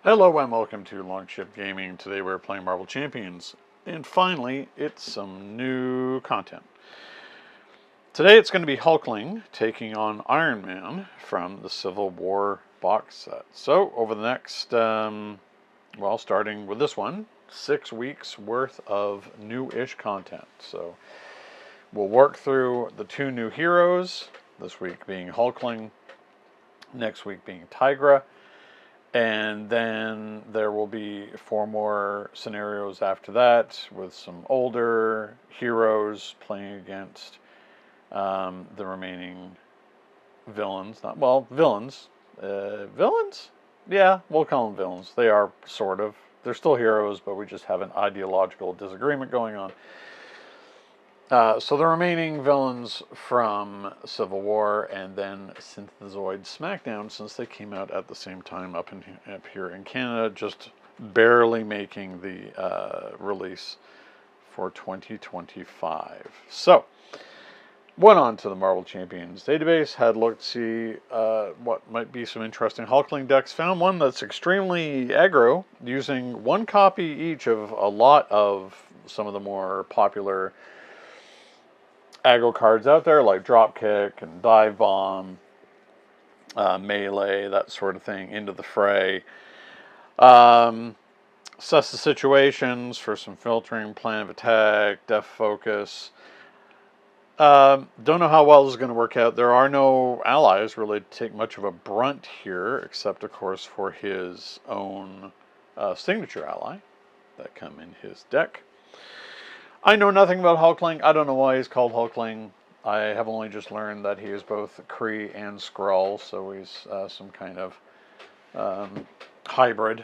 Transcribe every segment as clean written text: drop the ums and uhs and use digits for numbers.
Hello and welcome to Longship Gaming. Today we're playing Marvel Champions, and finally it's some new content. Today it's going to be Hulkling taking on Iron Man from the Civil War box set. So over the next, starting with this one, 6 weeks worth of new-ish content. So we'll work through the 2 new heroes, this week being Hulkling, next week being Tigra. And then there will be 4 more scenarios after that with some older heroes playing against the remaining villains. Villains. Villains? Yeah, we'll call them villains. They are sort of. They're still heroes, but we just have an ideological disagreement going on. So the remaining villains from Civil War and then Synthezoid SmackDown, since they came out at the same time up here in Canada, just barely making the release for 2025. So, went on to the Marvel Champions database, had a look to see what might be some interesting Hulkling decks. Found one that's extremely aggro, using 1 copy each of a lot of some of the more popular aggro cards out there, like Dropkick and Dive Bomb, Melee, that sort of thing, into the fray. Assess the situations for some filtering, plan of attack, def focus. Don't know how well this is going to work out. There are no allies really to take much of a brunt here, except of course for his own signature ally that come in his deck. I know nothing about Hulkling. I don't know why he's called Hulkling. I have only just learned that he is both Kree and Skrull, so he's some kind of hybrid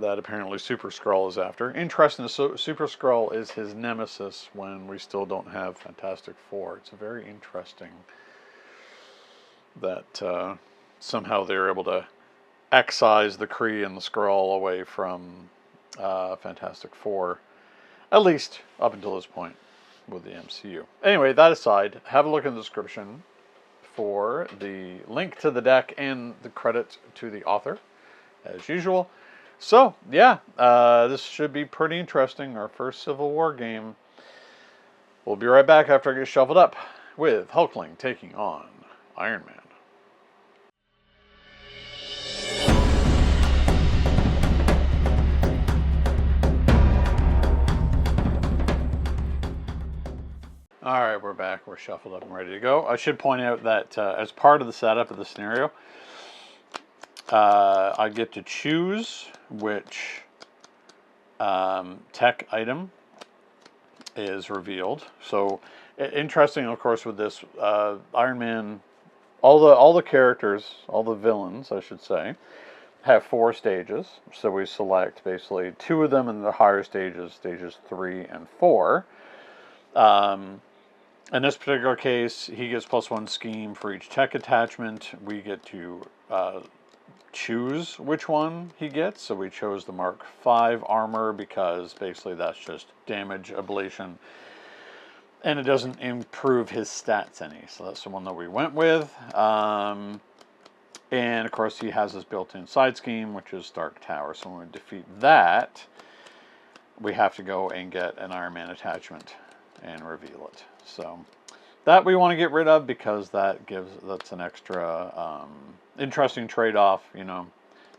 that apparently Super Skrull is after. Interesting, so Super Skrull is his nemesis when we still don't have Fantastic Four. It's very interesting that somehow they're able to excise the Kree and the Skrull away from Fantastic Four. At least up until this point with the MCU. Anyway, that aside, have a look in the description for the link to the deck and the credit to the author, as usual. So, yeah, this should be pretty interesting. Our first Civil War game. We'll be right back after I get shuffled up with Hulkling taking on Iron Man. Alright, we're back. We're shuffled up and ready to go. I should point out that as part of the setup of the scenario, I get to choose which tech item is revealed. So, interesting, of course, with this, Iron Man, all the characters, all the villains, I should say, have 4 stages. So we select basically 2 of them in the higher stages, stages 3 and 4. In this particular case, he gets +1 scheme for each tech attachment. We get to choose which one he gets. So we chose the Mark V armor because basically that's just damage ablation. And it doesn't improve his stats any. So that's the one that we went with. And of course he has his built-in side scheme, which is Dark Tower. So when we defeat that, we have to go and get an Iron Man attachment and reveal it. So that we want to get rid of because that's an extra interesting trade-off,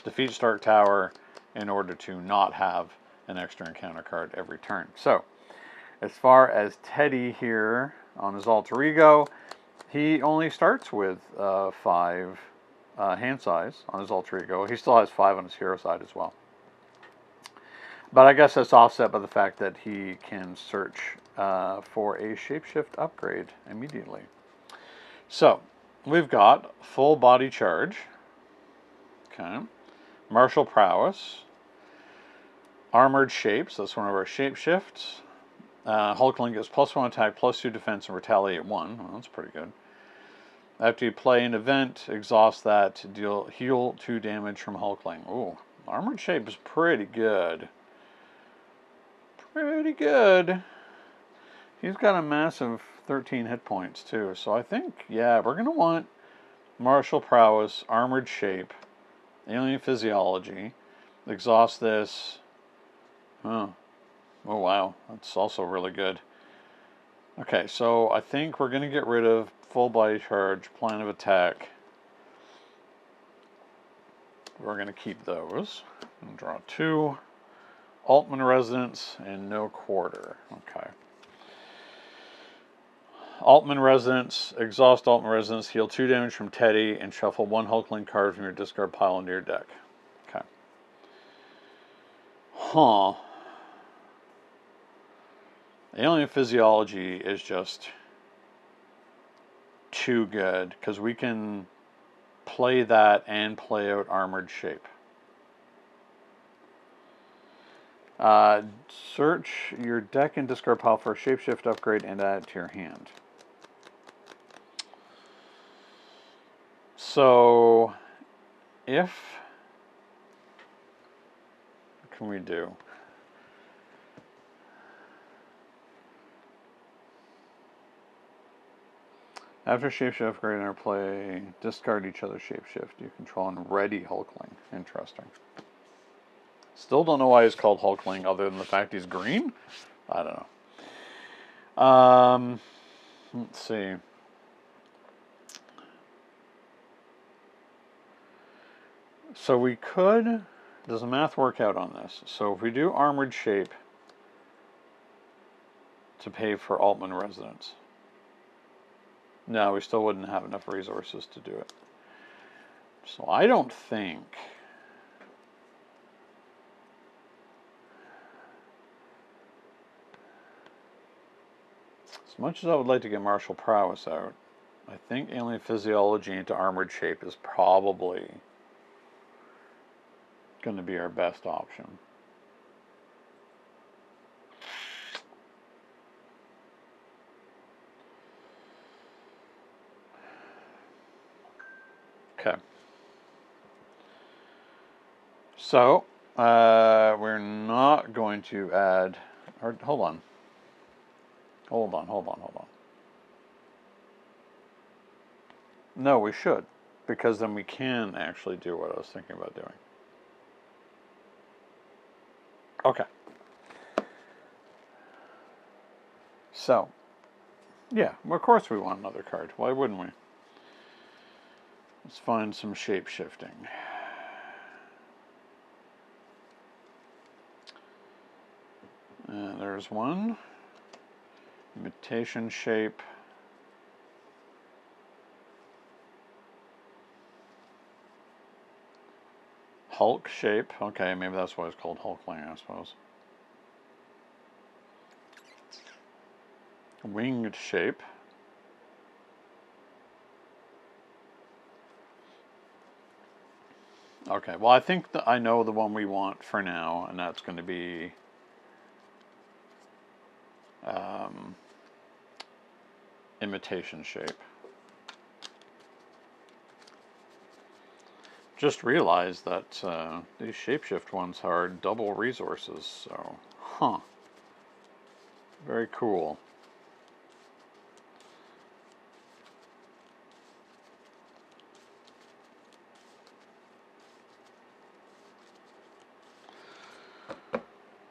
defeat Stark Tower in order to not have an extra encounter card every turn. So as far as Teddy here on his alter ego, he only starts with 5 hand size on his alter ego. He still has 5 on his hero side as well. But I guess that's offset by the fact that he can search for a shapeshift upgrade immediately. So, we've got full body charge. Okay. Martial prowess. Armored shapes. That's one of our shapeshifts. Hulkling gets +1 attack, +2 defense, and retaliate 1. Well, that's pretty good. After you play an event, exhaust that to heal 2 damage from Hulkling. Ooh, armored shape is pretty good. Pretty good. He's got a massive 13 hit points too. So I think, yeah, we're going to want martial prowess, armored shape, alien physiology, Exhaust this. Oh, oh wow, that's also really good. Okay, so I think we're going to get rid of full body charge, plan of attack. We're going to keep those. And draw 2. Altman Resonance and no quarter. Okay. Altman Resonance, exhaust Altman Resonance, heal 2 damage from Teddy, and shuffle 1 Hulkling card from your discard pile into your deck. Okay. Huh. Alien Physiology is just too good, because we can play that and play out Armored Shape. Search your deck and discard pile for a shapeshift upgrade and add it to your hand. So, what can we do? After shapeshift upgrade in our play, discard each other's shapeshift you control and ready Hulkling. Interesting. Still don't know why he's called Hulkling other than the fact he's green? I don't know. Let's see. So we could... Does the math work out on this? So if we do Armored Shape to pay for Altman Resonance... No, we still wouldn't have enough resources to do it. So I don't think... As much as I would like to get Martial Prowess out, I think Alien Physiology into Armored Shape is probably going to be our best option. Okay. So, we're not going to add... Or, hold on. Hold on. No, we should. Because then we can actually do what I was thinking about doing. Okay. So, yeah, of course we want another card. Why wouldn't we? Let's find some shape-shifting. There's one. Imitation shape. Hulk shape. Okay, maybe that's why it's called Hulkling, I suppose. Winged shape. Okay, well I think that I know the one we want for now, and that's going to be imitation shape. Just realized that these shapeshift ones are double resources, so, huh. Very cool.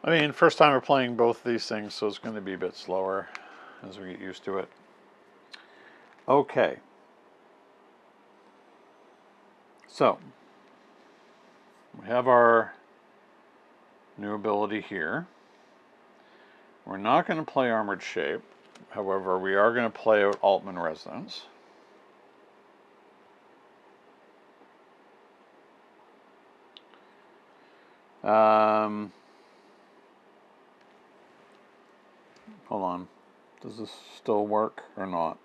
I mean, first time we're playing both these things, so it's going to be a bit slower as we get used to it. Okay. So, we have our new ability here. We're not going to play Armored Shape. However, we are going to play out Altman Resonance. Hold on. Does this still work or not?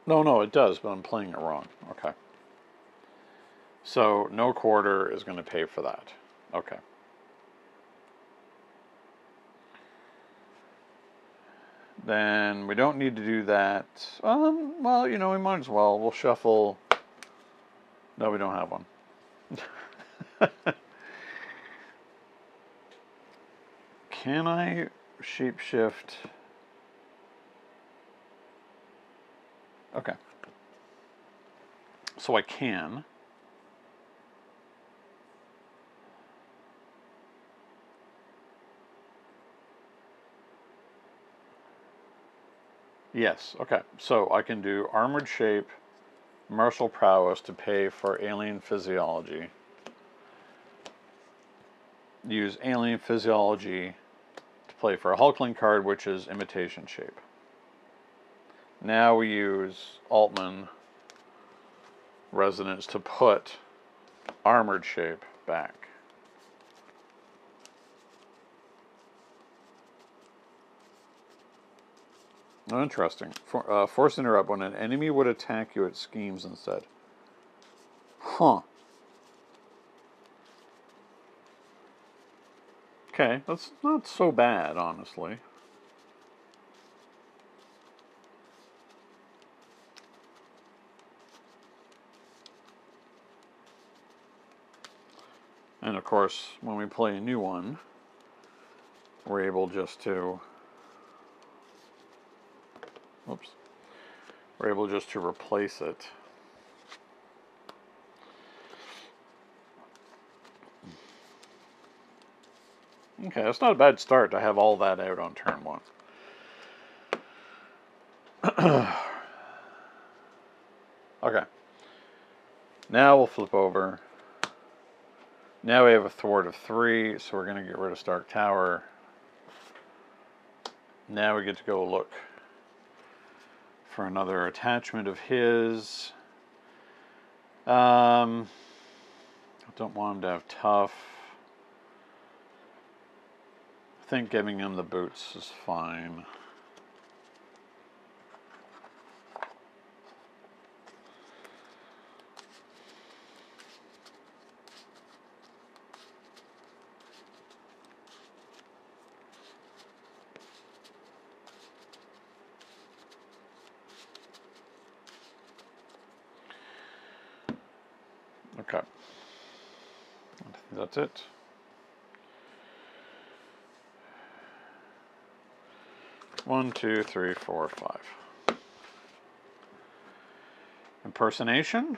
No, it does, but I'm playing it wrong. Okay. So, no quarter is going to pay for that. Okay. Then we don't need to do that. Well, you know, we might as well. We'll shuffle. No, we don't have one. Can I shapeshift? Okay. So I can. Yes, okay. So I can do armored shape, martial prowess to pay for alien physiology. Use alien physiology to play for a Hulkling card, which is imitation shape. Now we use Altman Resonance to put armored shape back. Oh, interesting. Force interrupt when an enemy would attack you, it schemes instead. Huh. Okay, that's not so bad, honestly. And of course, when we play a new one, we're able just to, oops, we're able just to replace it. Okay, that's not a bad start to have all that out on turn one. Okay. Now we'll flip over. Now we have a thwart of 3, so we're going to get rid of Stark Tower. Now we get to go look for another attachment of his. I don't want him to have tough. I think giving him the boots is fine. Okay. I think that's it. One, two, three, four, 5. Impersonation.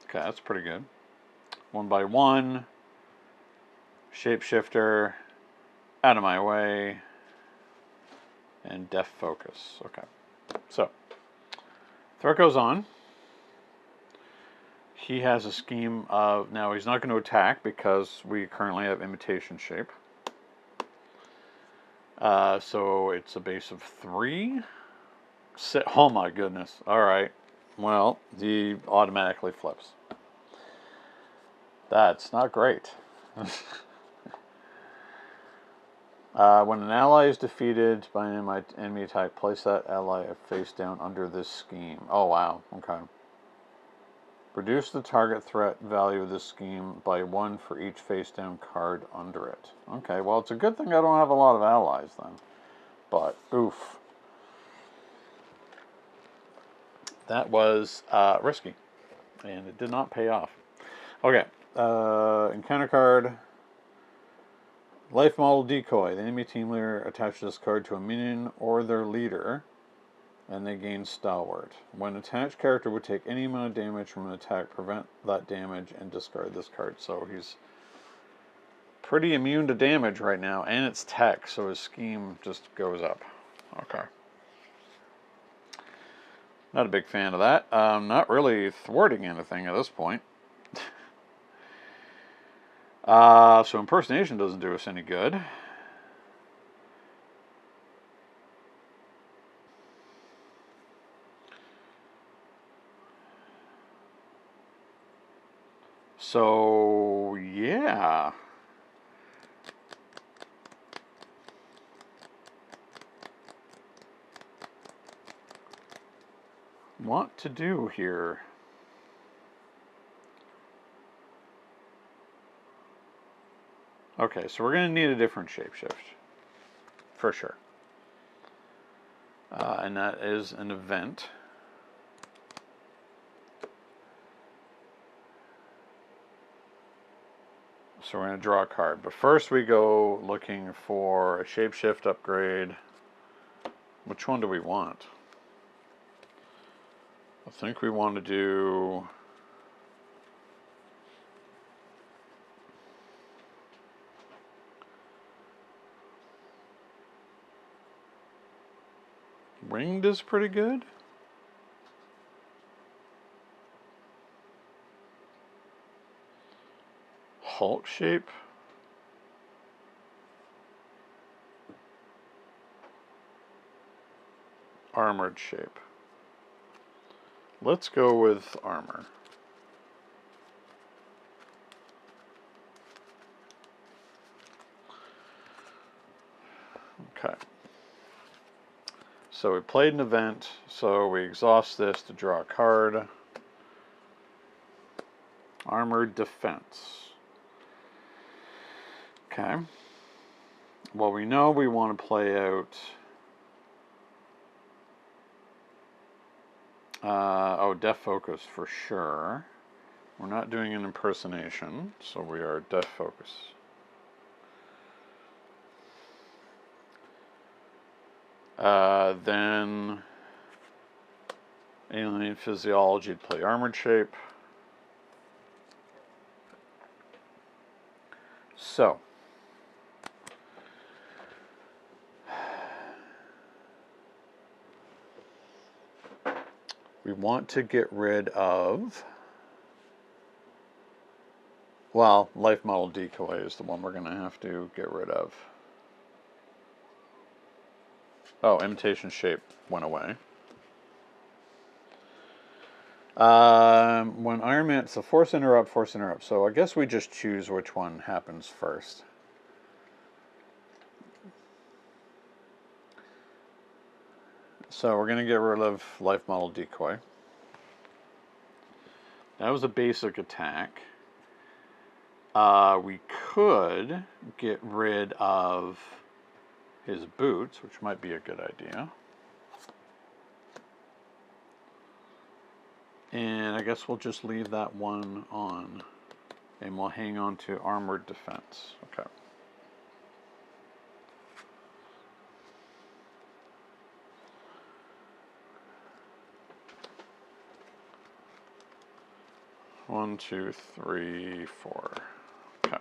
Okay, that's pretty good. 1 by 1. Shapeshifter. Out of my way. And Deaf Focus. Okay. So, threat goes on. He has a scheme of, now he's not going to attack because we currently have imitation shape. So it's a base of 3. Oh my goodness. Alright. Well, he automatically flips. That's not great. When an ally is defeated by an enemy attack, place that ally face down under this scheme. Oh wow. Okay. Reduce the target threat value of this scheme by 1 for each face-down card under it. Okay, well, it's a good thing I don't have a lot of allies then. But, oof. That was risky. And it did not pay off. Okay, encounter card. Life model decoy. The enemy team leader attaches this card to a minion or their leader, and they gain Stalwart. When attached character would take any amount of damage from an attack, prevent that damage and discard this card. So he's pretty immune to damage right now, and it's tech, so his scheme just goes up. Okay. Not a big fan of that. Not really thwarting anything at this point. So impersonation doesn't do us any good. So, yeah. What to do here? Okay, so we're going to need a different shapeshift. For sure. And that is an event. So we're going to draw a card. But first we go looking for a shapeshift upgrade. Which one do we want? I think we want to do... Winged is pretty good. Hulk shape. Armored shape. Let's go with armor. Okay. So we played an event, so we exhaust this to draw a card. Armored defense. Okay. Well, we know we want to play out... Deaf Focus for sure. We're not doing an impersonation, so we are Deaf Focus. Then Alien Physiology to play Armored Shape. So, we want to get rid of, well, Life Model Decoy is the one we're going to have to get rid of. Oh, Imitation Shape went away. When Iron Man, so Force Interrupt. So I guess we just choose which one happens first. So we're going to get rid of Life Model Decoy. That was a basic attack. We could get rid of his boots, which might be a good idea. And I guess we'll just leave that one on. And we'll hang on to Armored Defense. Okay. One, two, three, four. Okay.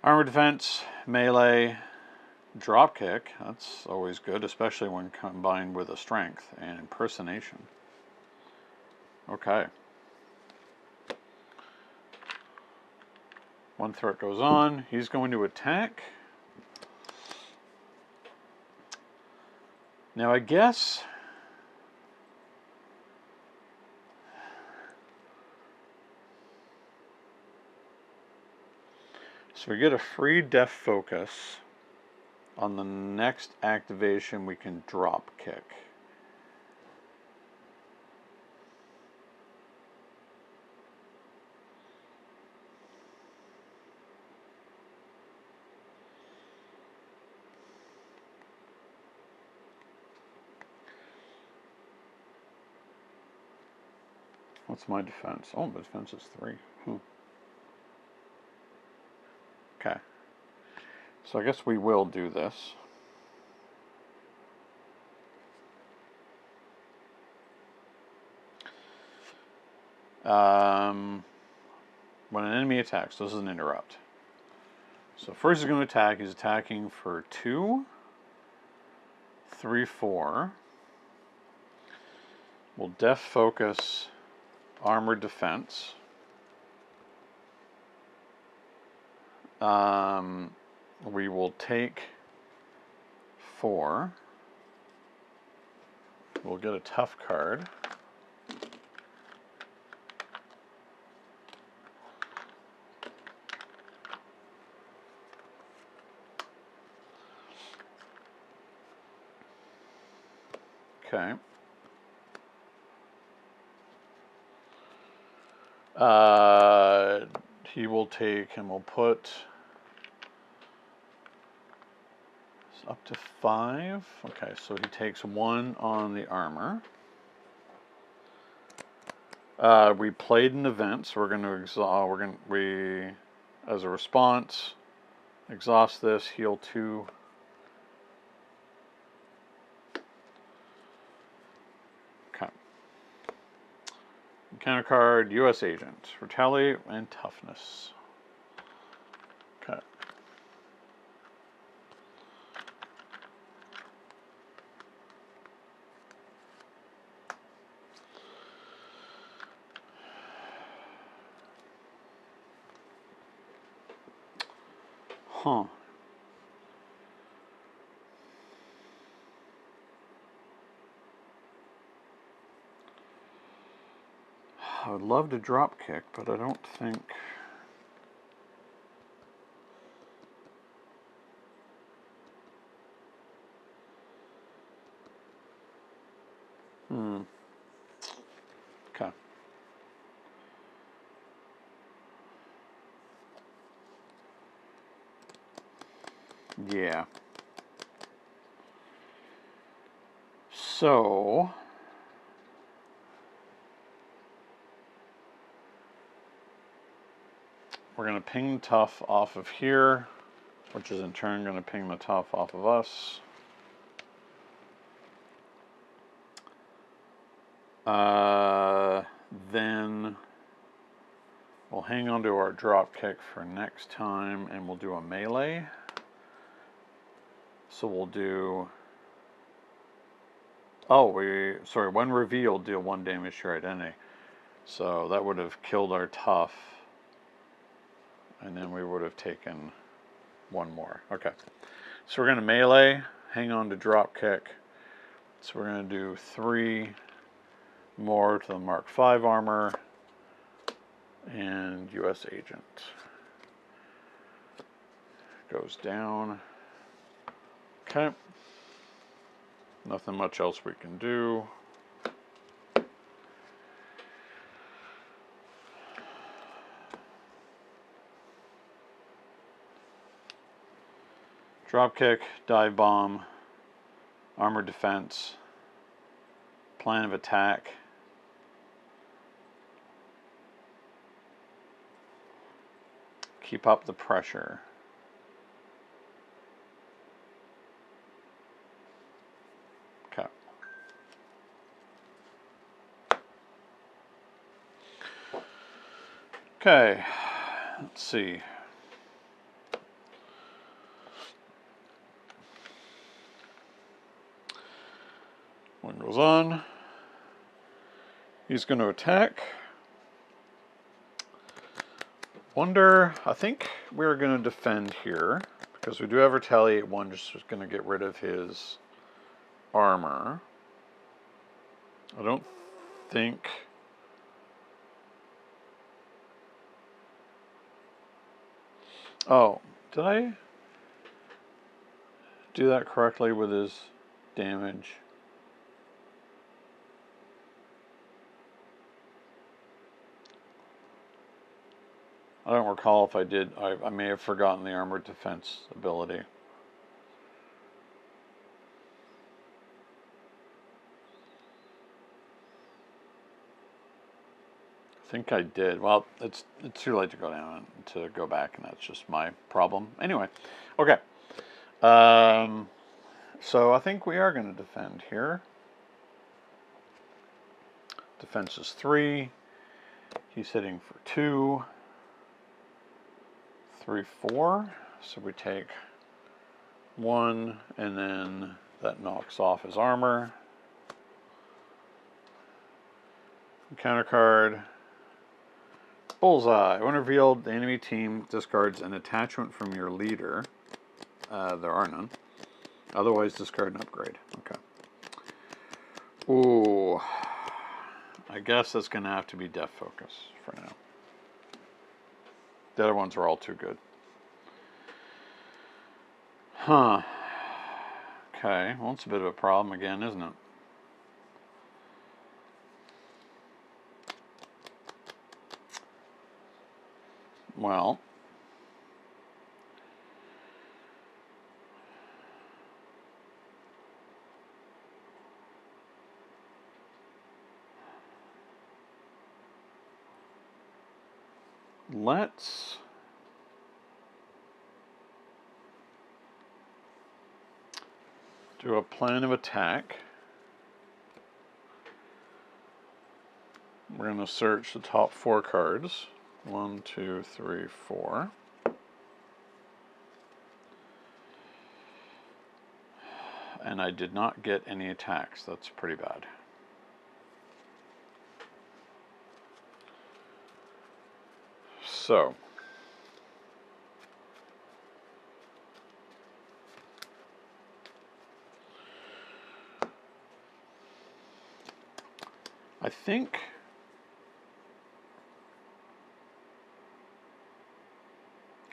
Armored Defense, Melee, Dropkick. That's always good, especially when combined with a Strength and Impersonation. Okay. One threat goes on. He's going to attack. Now I guess... So we get a free Deaf Focus. On the next activation, we can drop kick. What's my defense? Oh, my defense is 3. Okay. So I guess we will do this. When an enemy attacks, this is an interrupt. So first he's going to attack. He's attacking for 2, 3, 4. We'll Deaf Focus Armored Defense. We will take 4. We'll get a tough card. Okay. He will take, and we'll put up to 5. Okay, so he takes 1 on the armor. We played an event, so we're going to exhaust. As a response, exhaust this, heal 2. Okay. Encounter card, U.S. Agent, Retaliate and Toughness. Okay. Huh. I would love to drop kick, but I don't think... Okay. Yeah. So... we're going to ping tough off of here, which is in turn going to ping the tough off of us. Then we'll hang on to our drop kick for next time, and we'll do a melee. So we'll do... oh, sorry, when revealed, deal 1 damage to your identity. So that would have killed our tough, and then we would have taken 1 more. Okay. So we're going to melee, hang on to drop kick. So we're going to do 3 more to the Mark V armor and US Agent. Goes down. Okay. Nothing much else we can do. Dropkick, dive bomb, armor defense, plan of attack. Keep up the pressure. Okay. Okay, let's see. One goes on. He's going to attack. Wonder, I think we're going to defend here because we do have Retaliate 1, just going to get rid of his armor. I don't think... oh, did I do that correctly with his damage? I don't recall if I did. I may have forgotten the armored defense ability. I think I did. Well, it's too late to go down and to go back, and that's just my problem. Anyway, okay. So I think we are going to defend here. Defense is 3. He's hitting for 2. 3, 4. So we take 1, and then that knocks off his armor. Counter card. Bullseye. When revealed, the enemy team discards an attachment from your leader. There are none. Otherwise, discard an upgrade. Okay. Ooh. I guess that's going to have to be Death Focus for now. The other ones are all too good. Huh. Okay. Well, it's a bit of a problem again, isn't it? Well, let's do a plan of attack. We're going to search the top 4 cards. 1, 2, 3, 4. And I did not get any attacks. That's pretty bad. So, I think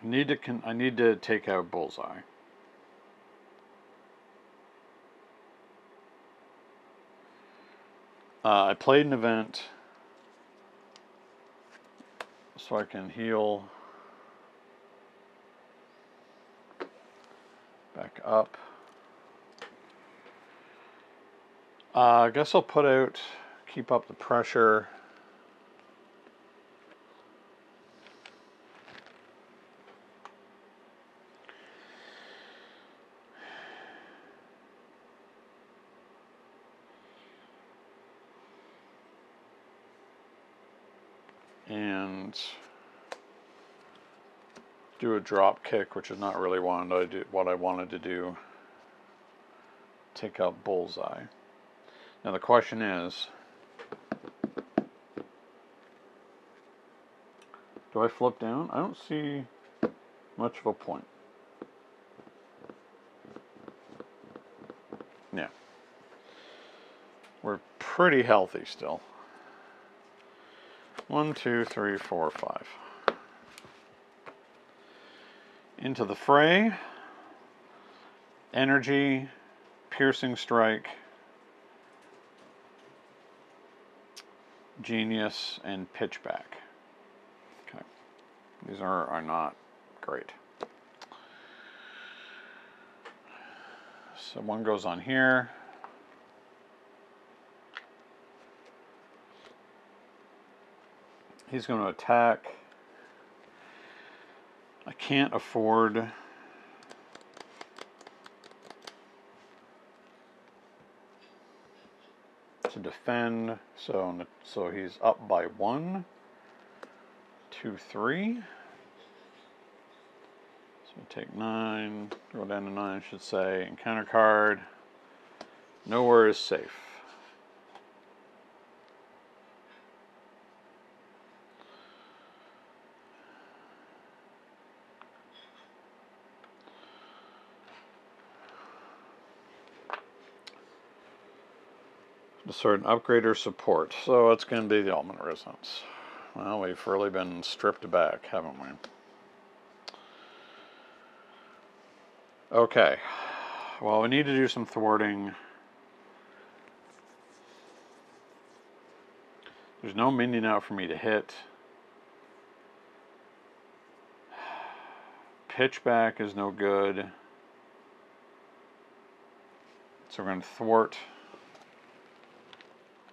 I need to take out Bullseye. I played an event so I can heal back up. I guess I'll put out, keep up the pressure. And do a drop kick, which is not really what I wanted to do. Take out Bullseye. Now the question is, do I flip down? I don't see much of a point. Yeah. We're pretty healthy still. 1, 2, 3, 4, 5. Into the fray. Energy, piercing strike, genius, and pitchback. Okay. These are not great. So one goes on here. He's going to attack. I can't afford to defend, so he's up by 1, 2, 3. So take 9, go down to 9, I should say, and counter card. Nowhere is safe. Discard an upgrade or support. So it's going to be the Ultimate Resonance. Well, we've really been stripped back, haven't we? Okay. Well, we need to do some thwarting. There's no minion out for me to hit. Pitchback is no good. So we're going to thwart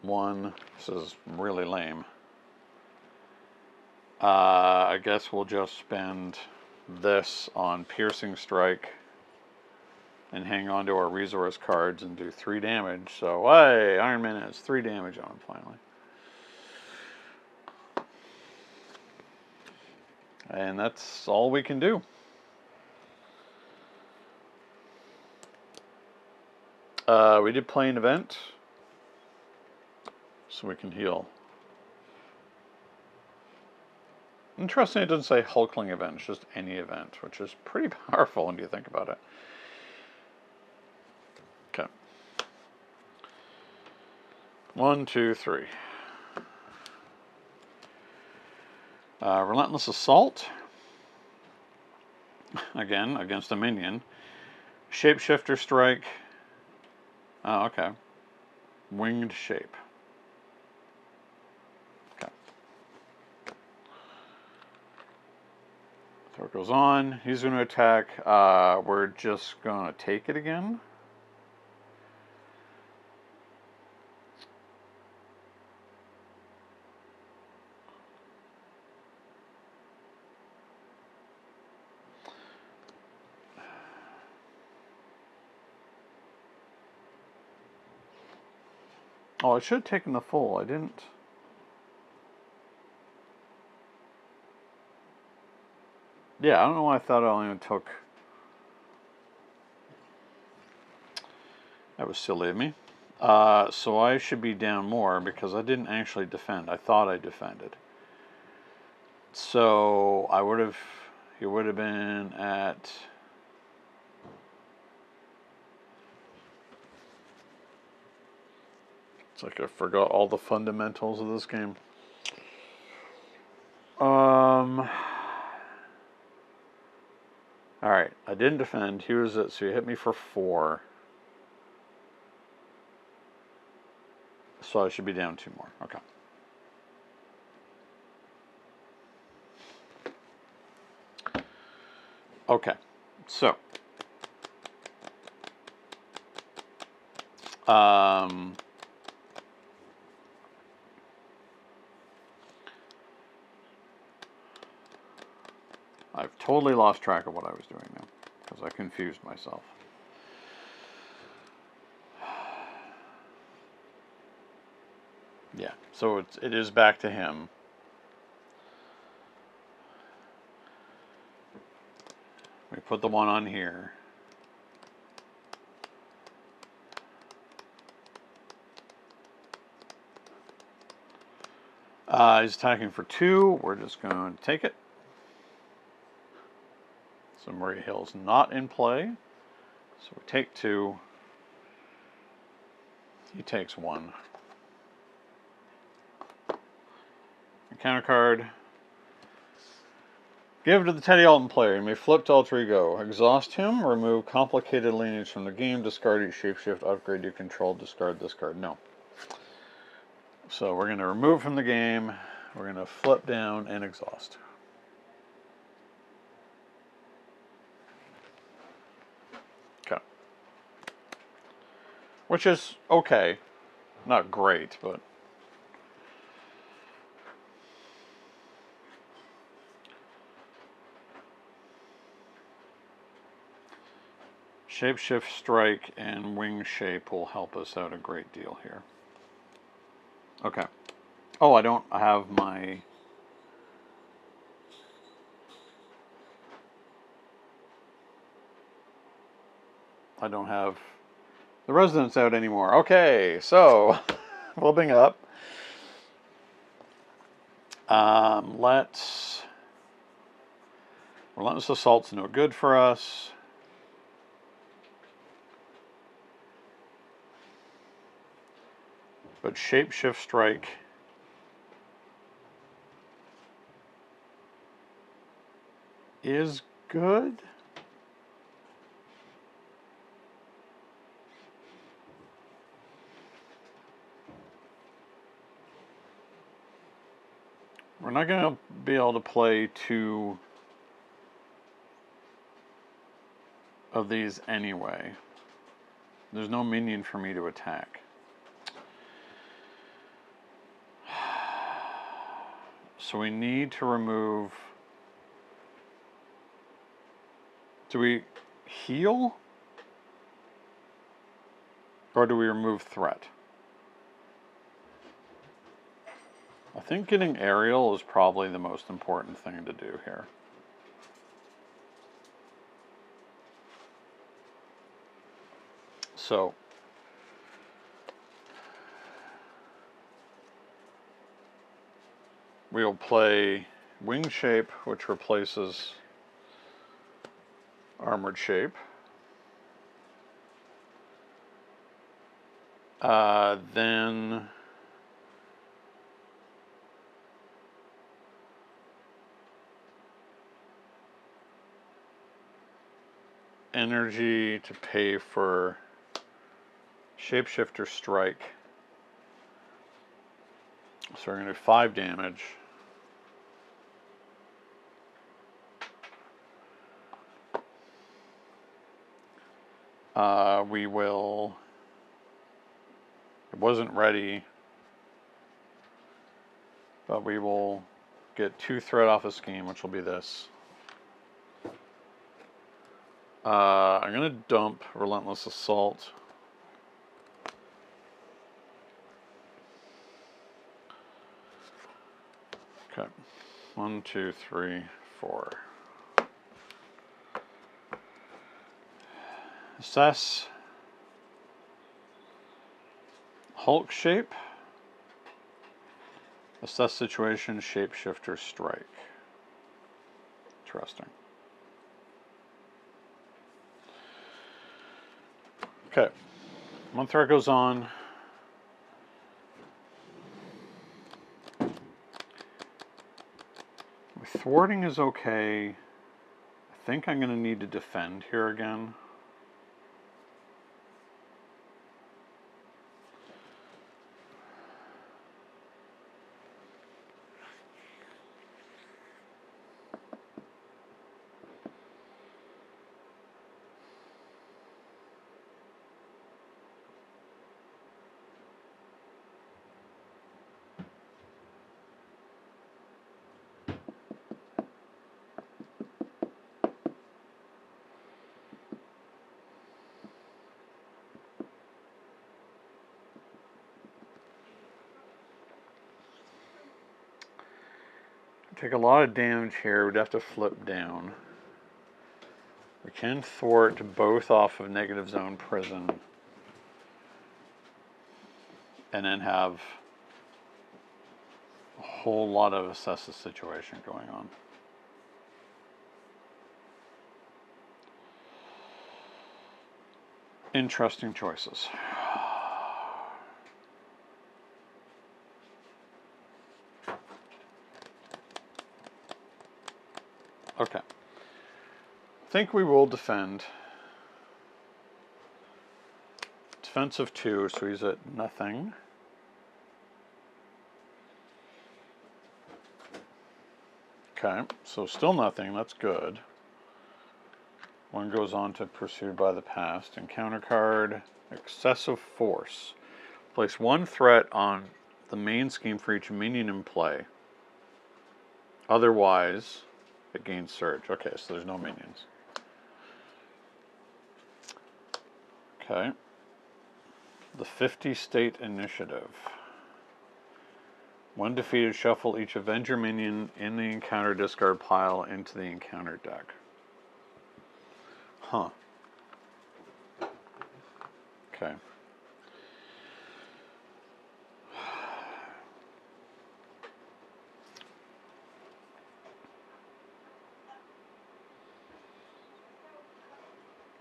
1. This is really lame. I guess we'll just spend this on piercing strike and hang on to our resource cards and do 3 damage. So, hey, Iron Man has 3 damage on him finally. And that's all we can do. We did play an event, so we can heal. Interesting, it doesn't say Hulkling event, it's just any event, which is pretty powerful when you think about it. Okay. 1, 2, 3. Relentless Assault. Again, against a minion. Shapeshifter Strike. Oh, okay. Winged Shape. Okay. So it goes on. He's going to attack. We're just going to take it again. Oh, I should have taken the full. I didn't. Yeah, I don't know why I thought I only took. That was silly of me. So I should be down more because I didn't actually defend. I thought I defended. So I would have. He would have been at. like I forgot all the fundamentals of this game. Alright, I didn't defend. He was it, so he hit me for 4. So I should be down 2 more. Okay. Okay, so I've totally lost track of what I was doing now because I confused myself. Yeah, so it is back to him. We put the one on here. He's attacking for 2. We're just going to take it. So Murray Hill's not in play. So we take 2. He takes 1. Counter card. Give to the Teddy Alton player. You may flip to alter ego. Exhaust him. Remove complicated lineage from the game. Discard each shapeshift. Upgrade you control. Discard this card. No. So we're going to remove from the game. We're going to flip down and exhaust. Okay. Which is okay. Not great, but... Shapeshift, Strike, and Wing Shape will help us out a great deal here. Okay. Oh, I don't have my... I don't have the Residents out anymore. Okay, so, flipping up. Relentless Assault's no good for us. But Shapeshift Strike is good. We're not going to be able to play 2 of these anyway. There's no minion for me to attack. So we need to remove... Do we heal? Or do we remove threat? I think getting aerial is probably the most important thing to do here. So... we'll play Wing Shape, which replaces Armored Shape. Then energy to pay for Shapeshifter Strike. So we're going to do 5 damage. We will... It wasn't ready, but we will get 2 threat off a scheme, which will be this. I'm going to dump Relentless Assault. Okay. 1, 2, 3, 4. Assess. Hulk Shape. Assess situation, Shapeshifter Strike. Interesting. Okay. 1 threat goes on. Thwarting is okay. I think I'm going to need to defend here again. Take a lot of damage here. We'd have to flip down. We can thwart both off of negative zone prison. And then have a whole lot of assess the situation going on. Interesting choices. Okay. I think we will defend. Defensive 2, so he's at nothing. Okay, so still nothing, that's good. One goes on to Pursued by the Past. Encounter card, Excessive Force. Place one threat on the main scheme for each minion in play. Otherwise, it gains Surge. Okay, so there's no minions. Okay. The 50 State Initiative. When defeated, shuffle each Avenger minion in the encounter discard pile into the encounter deck. Huh. Okay.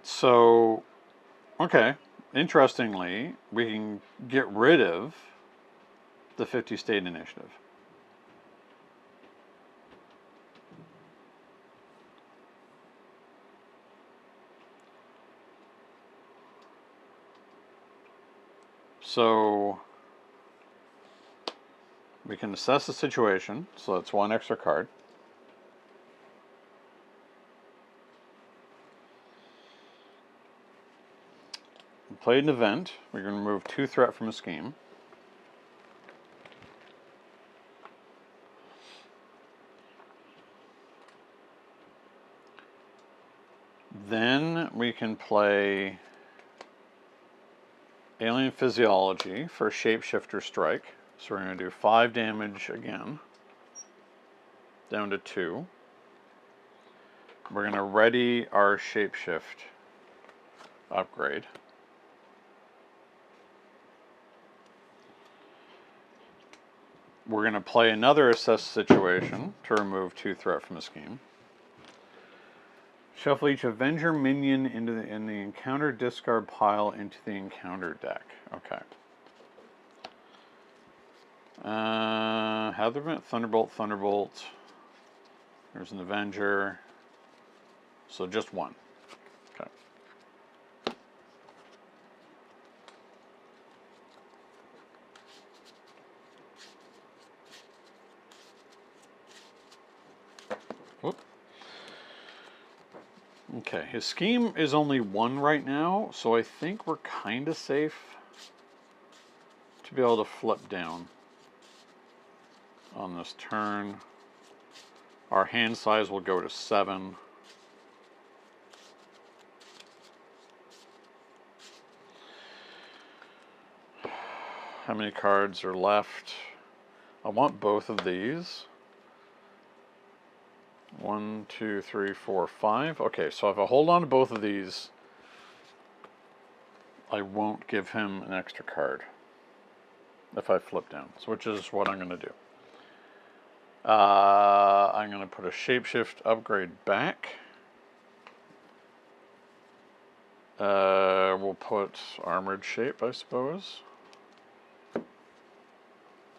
So, okay. Interestingly, we can get rid of the 50 State Initiative. So we can assess the situation. So that's one extra card. We played an event. We're going to remove 2 threat from a scheme. Then we can play Alien Physiology for Shapeshifter Strike. So we're going to do 5 damage again, down to 2. We're going to ready our Shapeshift upgrade. We're going to play another Assess Situation to remove 2 threat from the scheme. Shuffle each Avenger minion in the encounter discard pile into the encounter deck. Okay. Hatherment, Thunderbolt, Thunderbolt. There's an Avenger. So just 1. Okay. Whoop. Okay, his scheme is only 1 right now, so I think we're kind of safe to be able to flip down on this turn. Our hand size will go to 7. How many cards are left? I want both of these. 1, 2, 3, 4, 5. Okay, so if I hold on to both of these, I won't give him an extra card if I flip down, which is what I'm going to do. I'm going to put a Shapeshift upgrade back. We'll put Armored Shape, I suppose,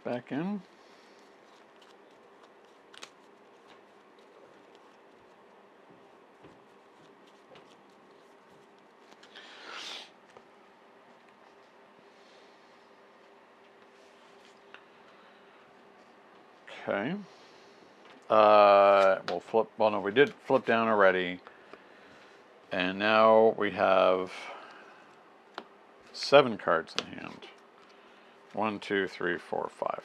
back in. Okay. We'll flip. Well, no, we did flip down already. And now we have 7 cards in hand. 1, 2, 3, 4, 5.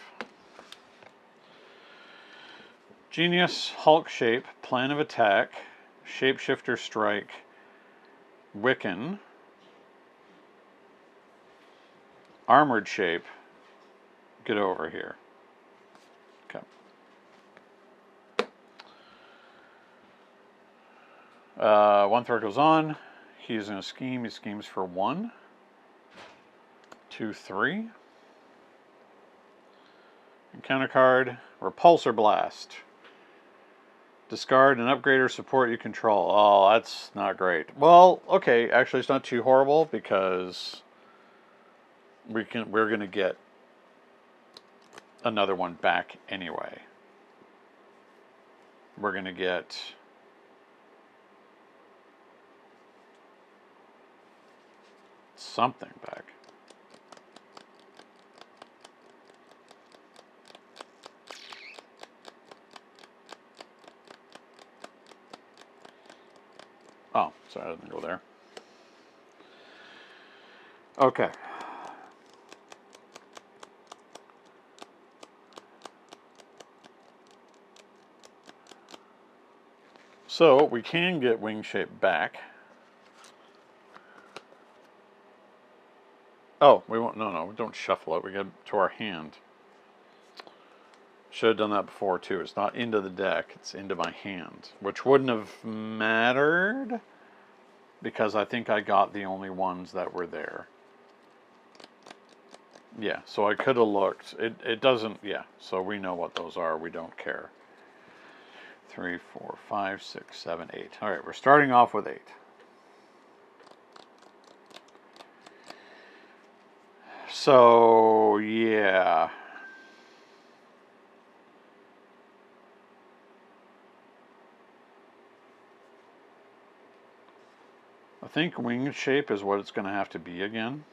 Genius, Hulk Shape, Plan of Attack, Shapeshifter Strike, Wiccan, Armored Shape. Get over here. Okay. One threat goes on. He's in a scheme. He schemes for 1, 2, 3. Encounter card, Repulsor Blast. Discard and upgrade or support you control. Oh, that's not great. Well, okay, actually it's not too horrible because we're gonna get another one back anyway. We're gonna get something back. Oh, sorry, I didn't go there. Okay. So we can get Wing Shape back. Oh, we won't. No, we don't shuffle it. We get it to our hand. Should have done that before too. It's not into the deck, it's into my hand, which wouldn't have mattered because I think I got the only ones that were there. Yeah, so I could have looked. It doesn't, yeah, so we know what those are. We don't care. 3, 4, 5, 6, 7, 8. All right, we're starting off with 8. So, yeah. I think Wing Shape is what it's going to have to be again.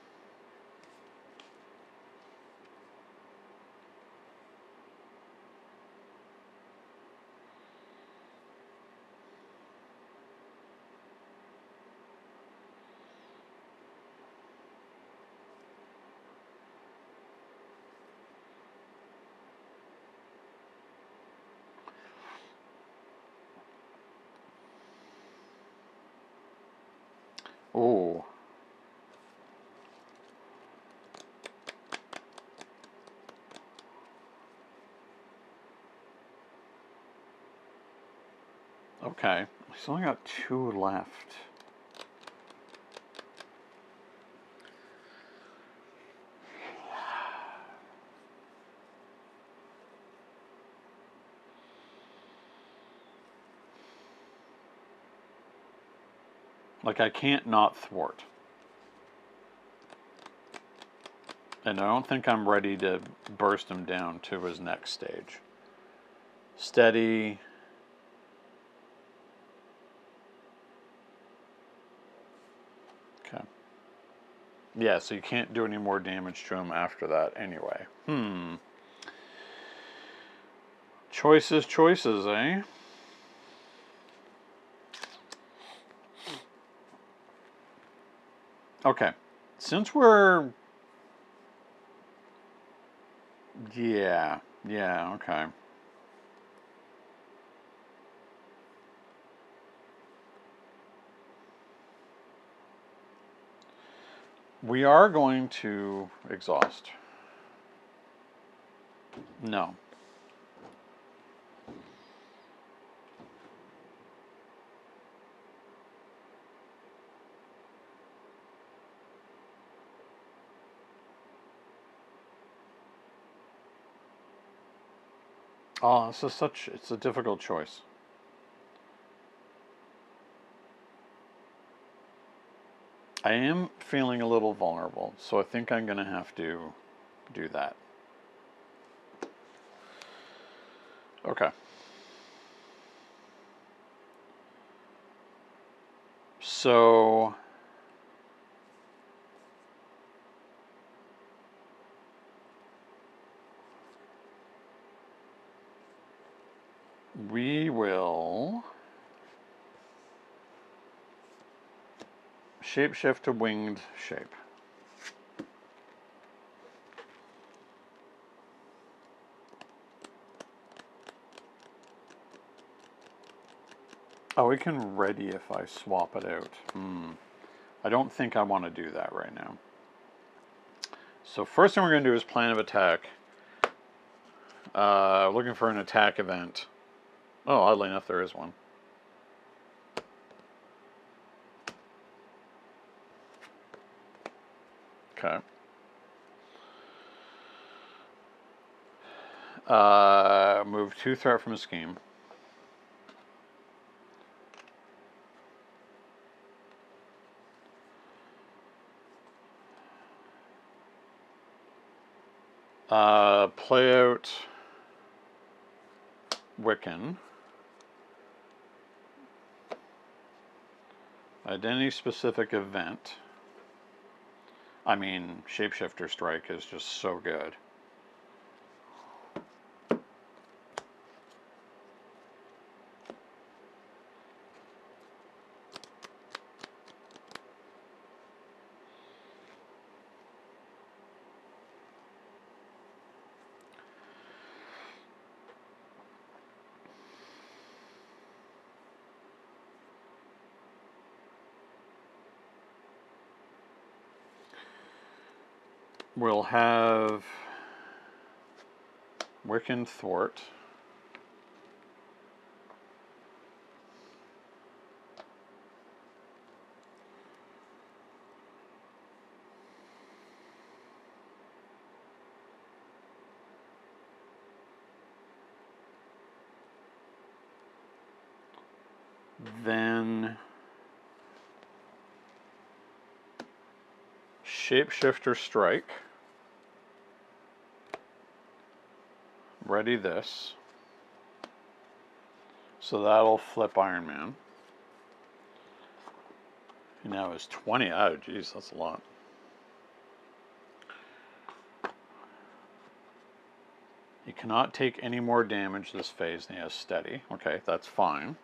Oh. Okay, he's only got 2 left. Like, I can't not thwart. And I don't think I'm ready to burst him down to his next stage. Steady. Okay. Yeah, so you can't do any more damage to him after that anyway. Choices, eh? Okay. Since we're... Yeah, okay. We are going to exhaust. No. Oh, it's a difficult choice. I am feeling a little vulnerable, so I think I'm going to have to do that. Okay. So... We will shapeshift to winged shape. Oh, we can ready if I swap it out. I don't think I want to do that right now. So first thing we're going to do is plan of attack. Looking for an attack event. Oh, oddly enough, there is one. Okay. Move 2 threat from a scheme. Play out Wiccan. Identity specific event. I mean, Shapeshifter Strike is just so good. We'll have Wiccan Thwart. Then Shapeshifter Strike. Ready this. So that'll flip Iron Man. He now is 20. Oh, geez, that's a lot. He cannot take any more damage this phase than he has steady. Okay, that's fine.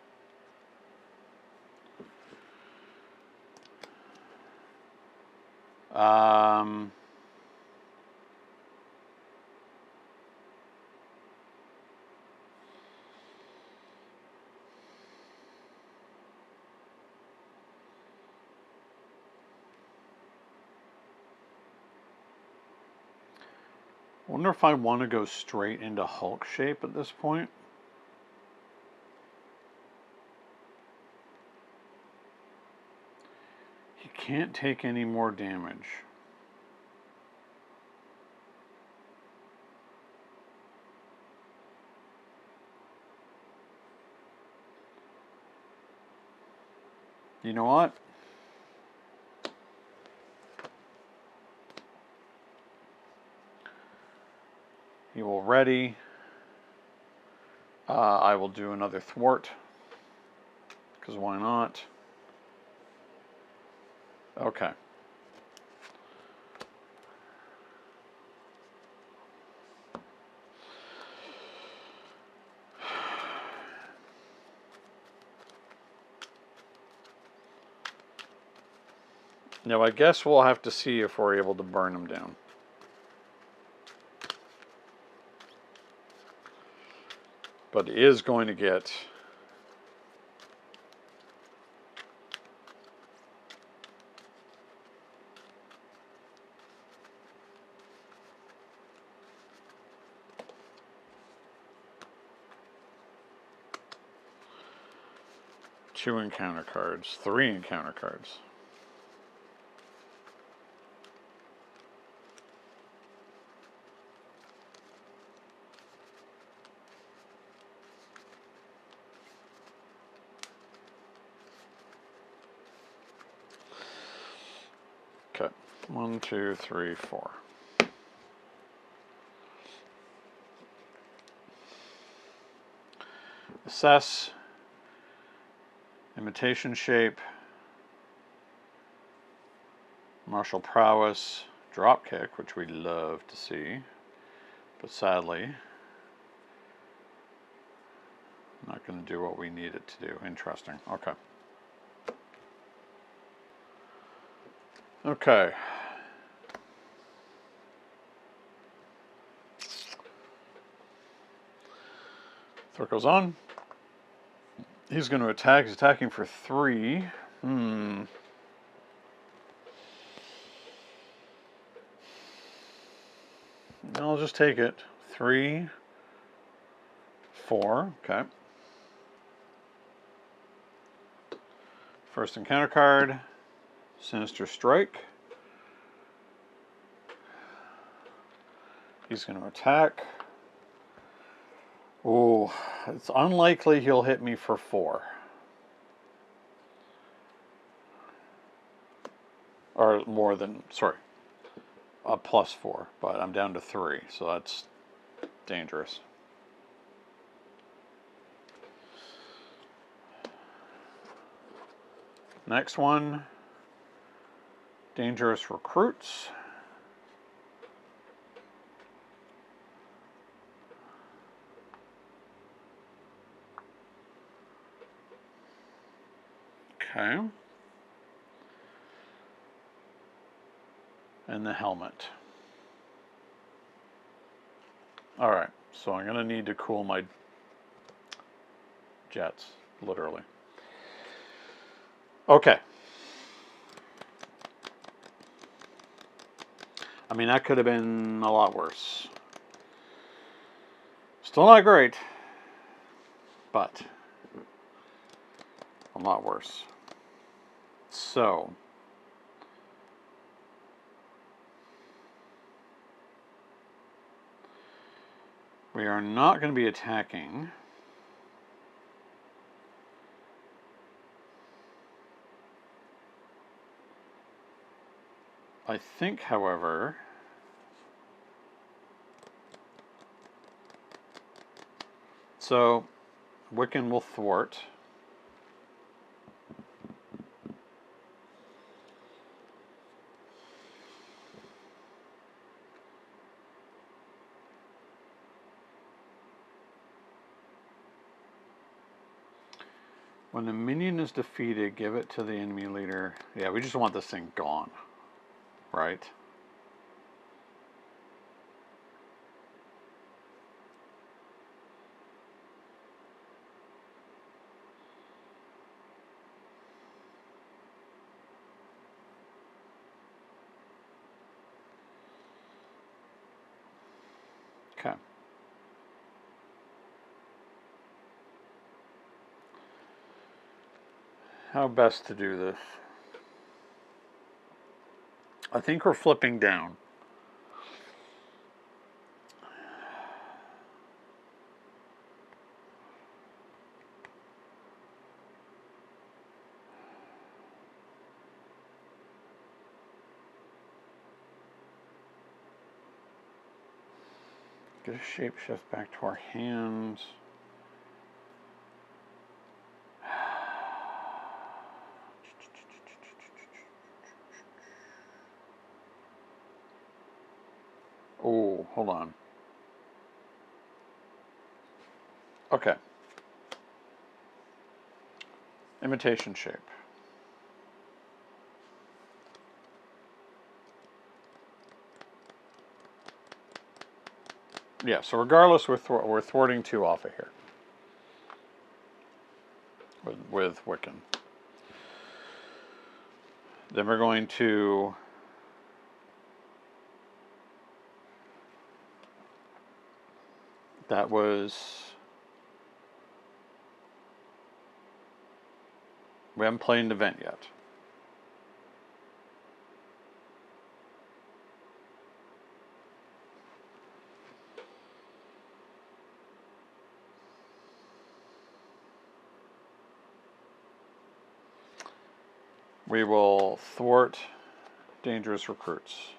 Wonder if I want to go straight into Hulk shape at this point. He can't take any more damage. You know what? He will ready. I will do another thwart. Because why not? Okay. Now I guess we'll have to see if we're able to burn him down. But it is going to get two encounter cards, 3 encounter cards. Okay, 1, 2, 3, 4. Assess, imitation shape, martial prowess, drop kick, which we love to see, but sadly Not going to do what we need it to do. Interesting. Okay. Okay. Thor goes on. He's going to attack. He's attacking for 3. I'll just take it. 3, 4. Okay. First encounter card. Sinister Strike. He's going to attack. Oh, it's unlikely he'll hit me for 4. Or more than, sorry, a +4, but I'm down to 3, so that's dangerous. Next one, Dangerous Recruits. Okay. And the helmet. Alright, so I'm going to need to cool my jets, literally. Okay. I mean, that could have been a lot worse. Still not great, but a lot worse. So, we are not going to be attacking. I think, however, so Wiccan will thwart. When the minion is defeated, give it to the enemy leader. Yeah, we just want this thing gone, right? Okay. How best to do this? I think we're flipping down. Get a shapeshift back to our hands. Oh, hold on. Okay. Imitation shape. Yeah, so regardless, we're thwarting 2 off of here. With Wiccan. Then we're going to that was, we haven't played an event yet. We will thwart Dangerous Recruits.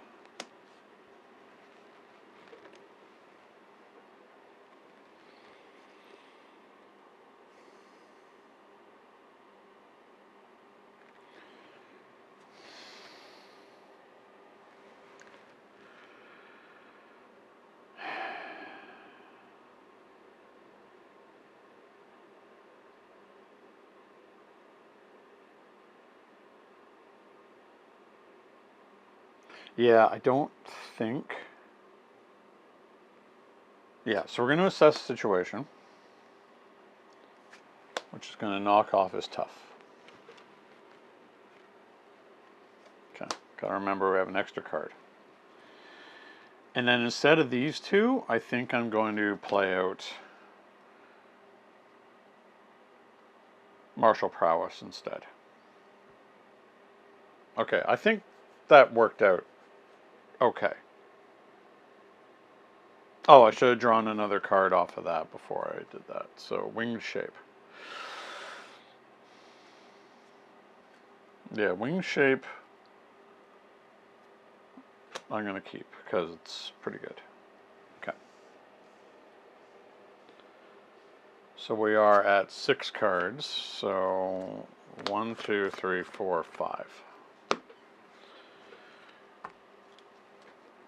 Yeah, I don't think... Yeah, so we're going to assess the situation, which is going to knock off his tough. Okay, got to remember we have an extra card. And then instead of these two, I think I'm going to play out martial prowess instead. Okay, I think that worked out okay. Oh, I should have drawn another card off of that before I did that. So, winged shape. Yeah, winged shape I'm going to keep because it's pretty good. Okay. So we are at 6 cards. So 1, 2, 3, 4, 5.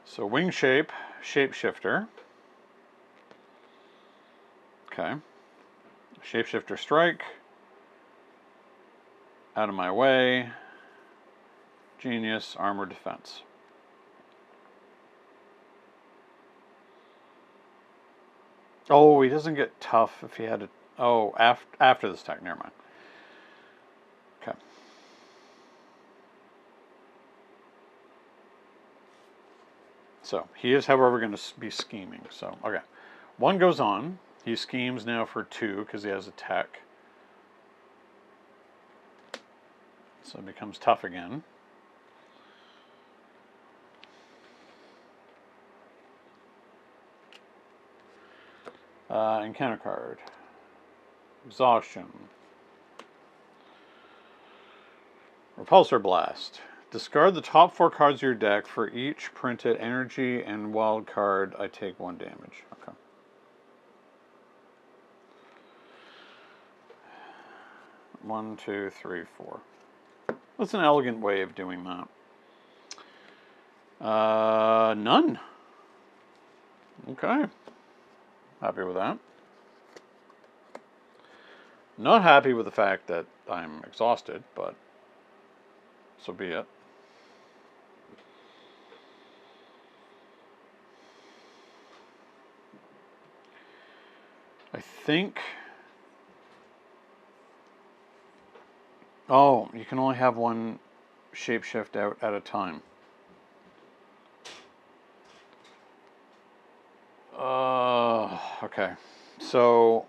So wing shape, shapeshifter. Okay. Shapeshifter strike. Out of my way. Genius, armor defense. Oh, he doesn't get tough if he had a... Oh, after this attack, never mind. Okay. So, he is, however, going to be scheming. So, okay. 1 goes on. He schemes now for 2 because he has attack. So it becomes tough again. Encounter card. Exhaustion. Repulsor Blast. Discard the top 4 cards of your deck. For each printed energy and wild card, I take 1 damage. Okay. One, two, three, 4. That's an elegant way of doing that. None. Okay. Happy with that. Not happy with the fact that I'm exhausted, but so be it. I think... Oh, you can only have 1 shapeshift out at a time. Okay. So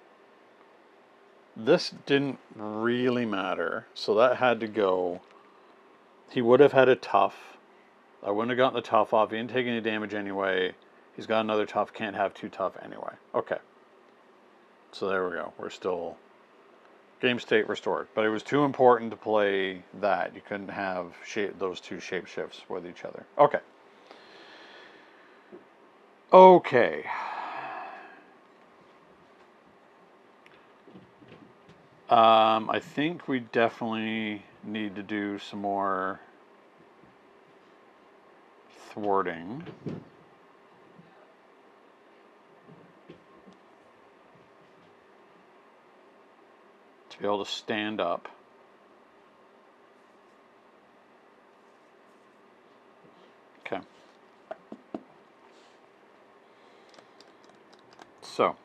this didn't really matter, so that had to go. He would have had a tough. I wouldn't have gotten the tough off. He didn't take any damage anyway. He's got another tough. Can't have 2 tough anyway. Okay. So there we go. We're still game state restored. But it was too important to play that. You couldn't have those 2 shapeshifts with each other. Okay. Okay. I think we definitely need to do some more thwarting. To be able to stand up. Okay. So,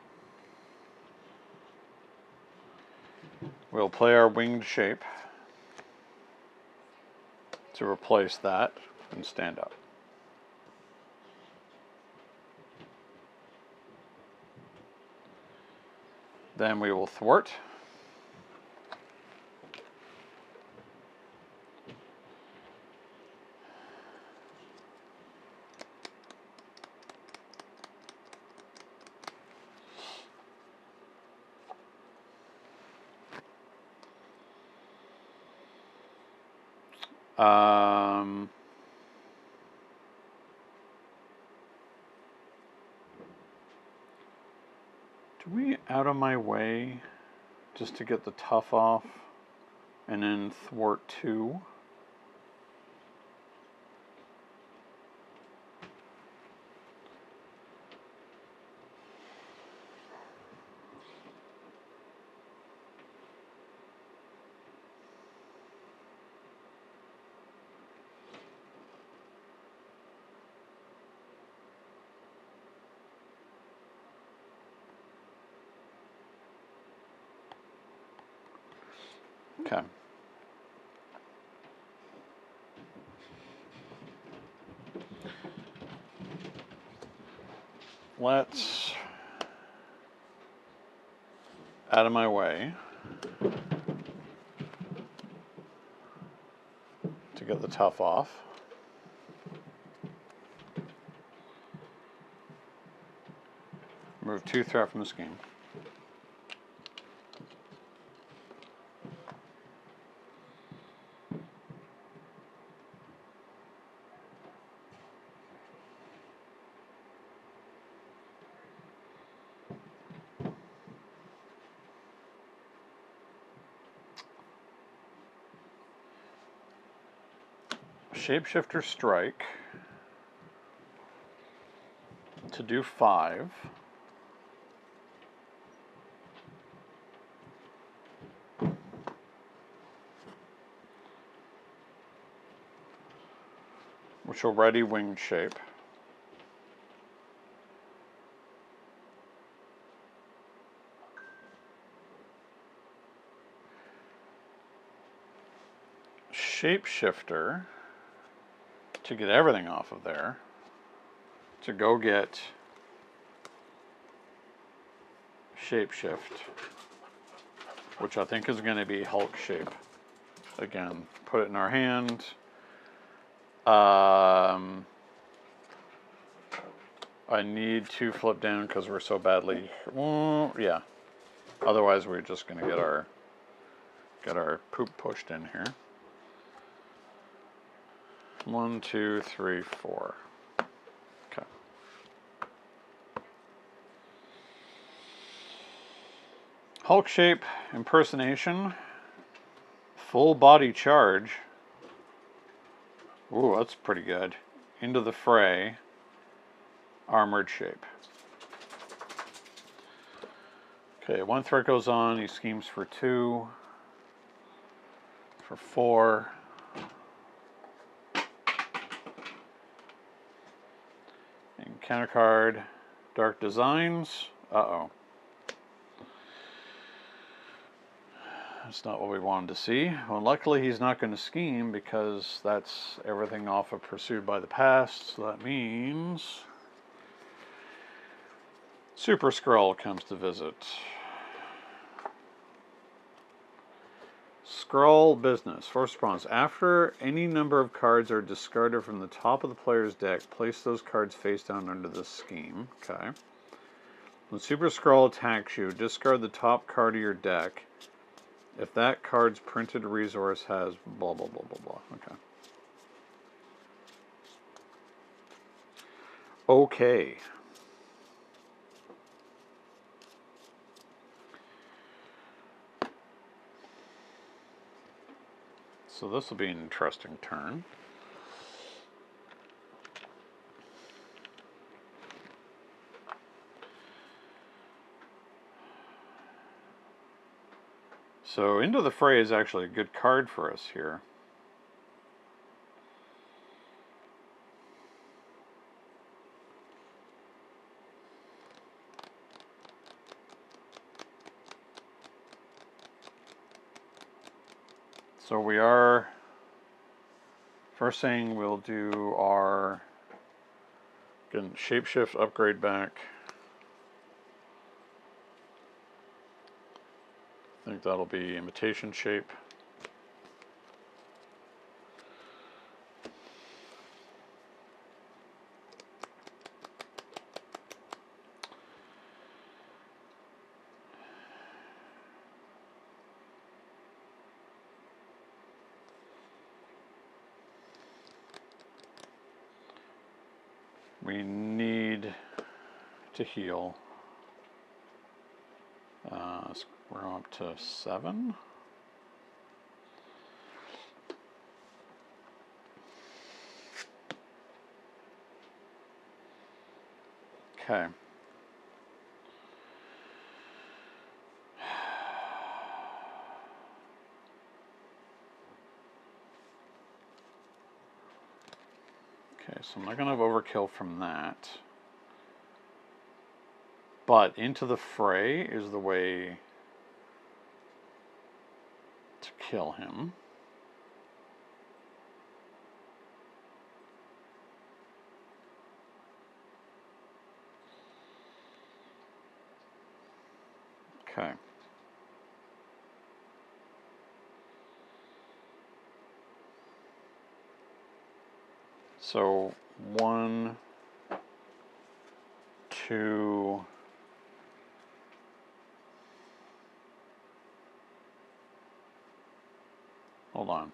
we'll play our winged shape to replace that and stand up. Then we will thwart. Do we out of my way just to get the tough off and then thwart 2? Okay. Let's, out of my way, to get the tough off. Remove 2 threat from the scheme. Shapeshifter strike to do 5. Which will ready winged shape. Shapeshifter to get everything off of there, to go get Shapeshift, which I think is going to be Hulk shape. Again, put it in our hand. I need to flip down because we're so badly, well, yeah. Otherwise we're just going to get our poop pushed in here. 1, 2, 3, 4. Okay. Hulk shape, impersonation, full body charge. Ooh, that's pretty good. Into the fray, armored shape. Okay, 1 threat goes on. He schemes for 2, for 4. Counter card, Dark Designs. Uh-oh. That's not what we wanted to see. Well, luckily he's not going to scheme because that's everything off of Pursued by the Past. So that means Super Skrull comes to visit. Skrull business. First response. After any number of cards are discarded from the top of the player's deck, place those cards face down under the scheme. Okay. When Super Skrull attacks you, discard the top card of your deck. If that card's printed resource has blah, blah, blah, blah, blah. Okay. Okay. So this will be an interesting turn. So Into the Fray is actually a good card for us here. So we are, first thing we'll do our, again, Shapeshift upgrade back. I think that'll be Imitation Shape. We need to heal. We're up to 7. Okay. Okay, so I'm not going to have overkill from that. But Into the Fray is the way to kill him. Okay. So 1, 2. Hold on.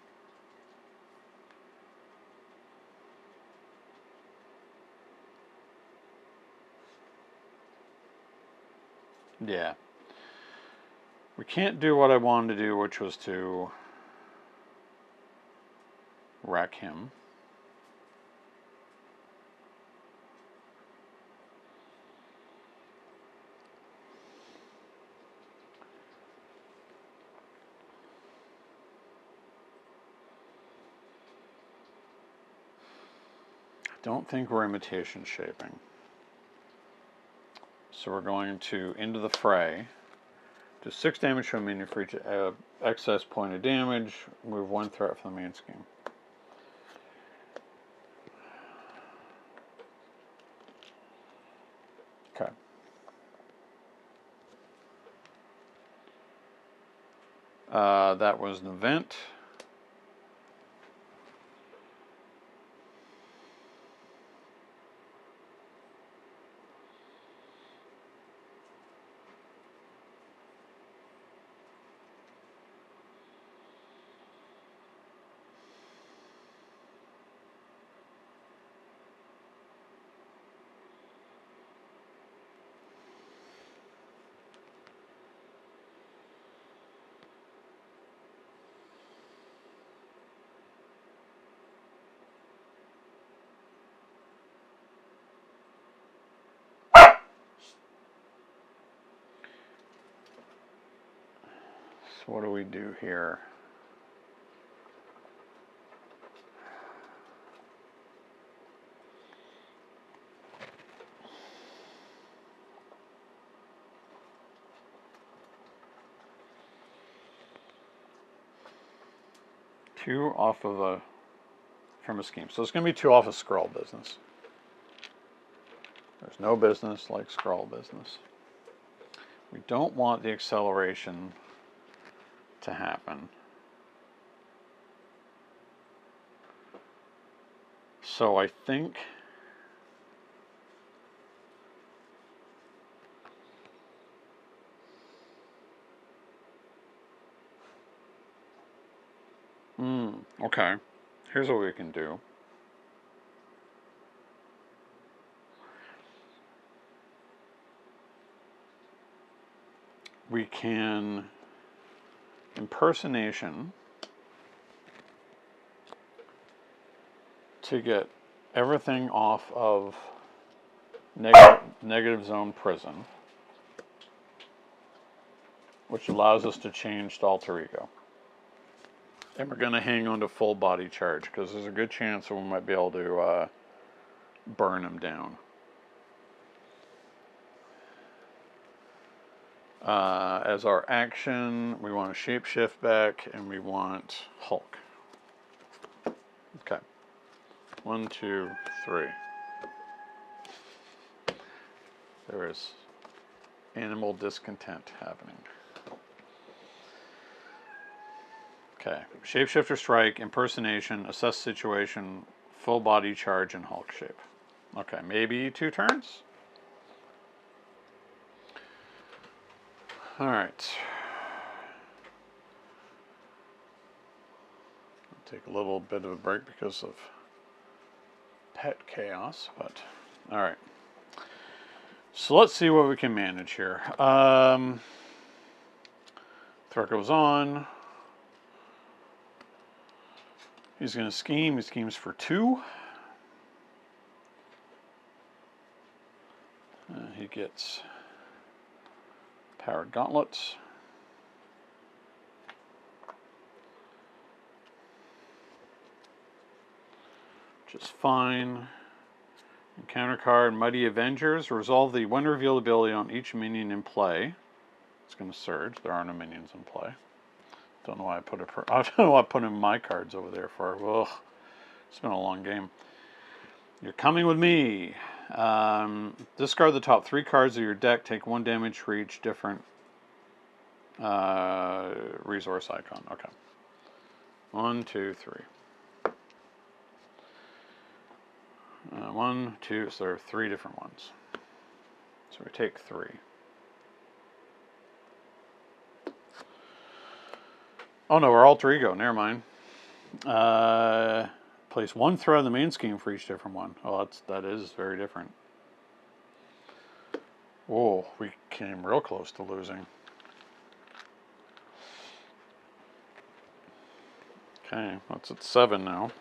Yeah. We can't do what I wanted to do, which was to wreck him. I don't think we're imitation shaping. So we're going to into the fray. Do 6 damage to a minion for each excess point of damage. Move 1 threat from the main scheme. Okay. That was an event. So what do we do here? Two off of from a scheme. So it's going to be 2 off of Skrull business. There's no business like Skrull business. We don't want the acceleration to happen. So I think okay. Here's what we can do. We can impersonation to get everything off of negative zone prison, which allows us to change to alter ego. And we're going to hang on to full body charge because there's a good chance that we might be able to burn him down. As our action, we want to shapeshift back and we want Hulk. Okay. 1, 2, 3. There is animal discontent happening. Okay. Shapeshifter strike, impersonation, assess situation, full body charge, and Hulk shape. Okay, maybe 2 turns? Alright. Take a little bit of a break because of pet chaos, but alright. So let's see what we can manage here. Threat goes on. He's going to scheme. He schemes for 2. He gets powered gauntlets. Which is fine. Encounter card, Mighty Avengers. Resolve the when revealed ability on each minion in play. It's going to surge. There are no minions in play. Don't know why I put I don't know why I put in my cards over there for. Ugh, it's been a long game. You're coming with me. Discard the top 3 cards of your deck. Take 1 damage for each different resource icon. Okay. 1, 2, 3. 1, 2. So there are 3 different ones. So we take 3. Oh no, we're alter ego. Never mind. Place 1 threat on the main scheme for each different one. Oh, that is very different. Whoa, we came real close to losing. Okay, that's at 7 now.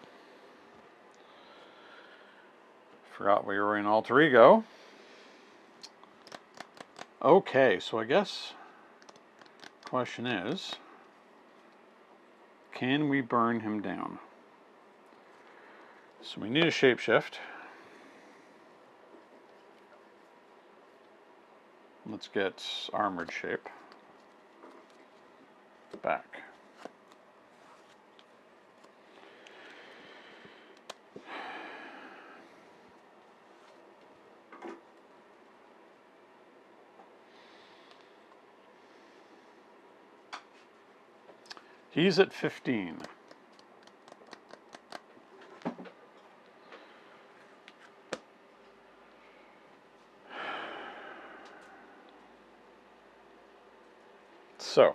Forgot we were in alter ego. Okay, so I guess the question is, can we burn him down? So we need a shapeshift. Let's get armored shape back. He's at 15. So,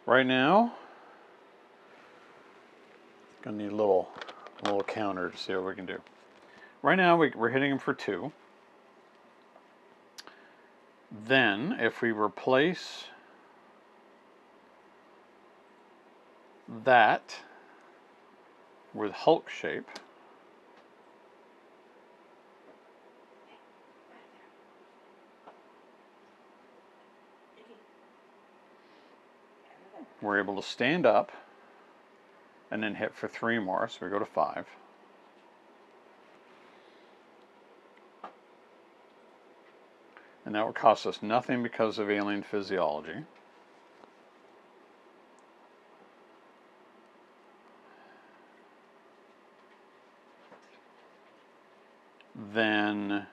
right now, gonna need a little counter to see what we can do. Right now, we're hitting him for 2. Then, if we replace that with Hulk shape, we're able to stand up and then hit for 3 more, so we go to 5. And that would cost us nothing because of alien physiology. Then